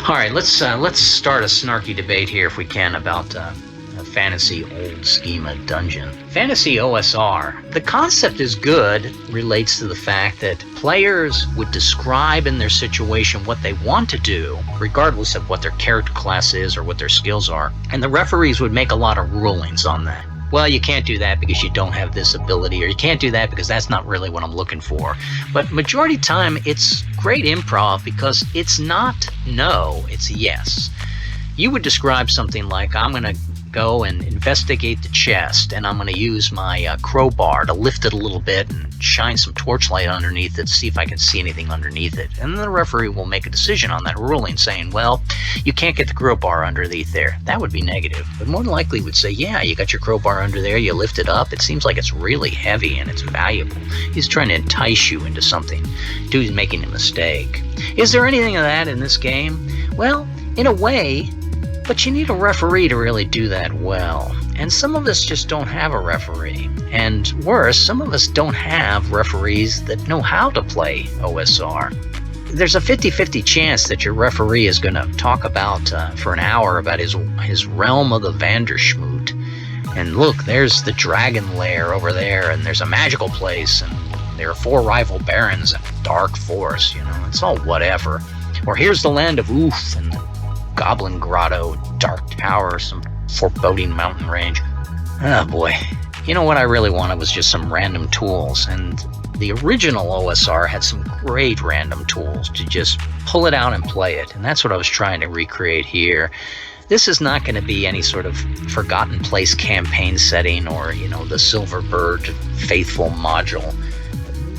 All right, let's start a snarky debate here, if we can, about a fantasy old schema dungeon. Fantasy OSR. The concept is good, relates to the fact that players would describe in their situation what they want to do, regardless of what their character class is or what their skills are, and the referees would make a lot of rulings on that. Well, you can't do that because you don't have this ability, or you can't do that because that's not really what I'm looking for. But majority of the time, it's great improv because it's not no, it's yes. You would describe something like, I'm going to go and investigate the chest, and I'm going to use my crowbar to lift it a little bit and shine some torchlight underneath it to see if I can see anything underneath it. And then the referee will make a decision on that ruling saying, well, you can't get the crowbar underneath there. That would be negative. But more than likely would say, yeah, you got your crowbar under there, you lift it up, it seems like it's really heavy and it's valuable. He's trying to entice you into something. Dude's making a mistake. Is there anything of that in this game? Well, in a way, but you need a referee to really do that well. And some of us just don't have a referee. And worse, some of us don't have referees that know how to play OSR. There's a 50-50 chance that your referee is going to talk about, for an hour, about his realm of the Vanderschmoot. And look, there's the dragon lair over there, and there's a magical place, and there are 4 rival barons and a dark forest, it's all whatever. Or here's the land of Oof, and Goblin Grotto, Dark Tower, some foreboding mountain range. Oh boy. What I really wanted was just some random tools, and the original OSR had some great random tools to just pull it out and play it, and that's what I was trying to recreate here. This is not going to be any sort of Forgotten Place campaign setting or, the Silverbird Faithful module.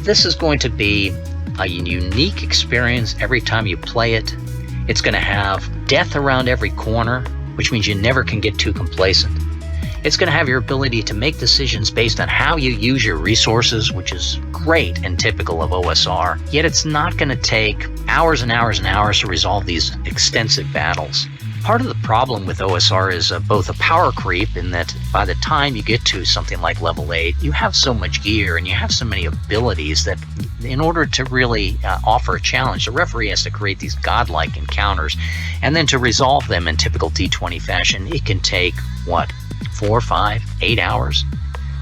This is going to be a unique experience every time you play it. It's going to have death around every corner, which means you never can get too complacent. It's going to have your ability to make decisions based on how you use your resources, which is great and typical of OSR. Yet it's not going to take hours and hours and hours to resolve these extensive battles. Part of the problem with OSR is both a power creep, in that by the time you get to something like level 8, you have so much gear and you have so many abilities that in order to really offer a challenge, the referee has to create these godlike encounters, and then to resolve them in typical D20 fashion, it can take, 4, 5, 8 hours?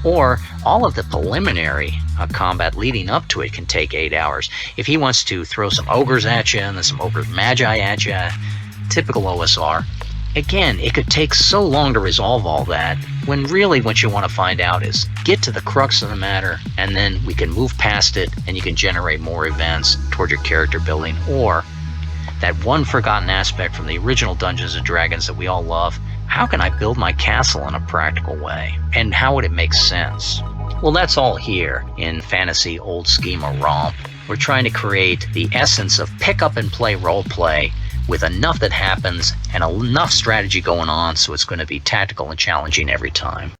Or all of the preliminary combat leading up to it can take 8 hours. If he wants to throw some ogres at you and then some ogres magi at you, typical OSR. Again, it could take so long to resolve all that, when really what you want to find out is get to the crux of the matter, and then we can move past it and you can generate more events toward your character building, or that one forgotten aspect from the original Dungeons & Dragons that we all love. How can I build my castle in a practical way? And how would it make sense? Well, that's all here in Fantasy Old Schema Romp. We're trying to create the essence of pick up and play role play with enough that happens and enough strategy going on so it's going to be tactical and challenging every time.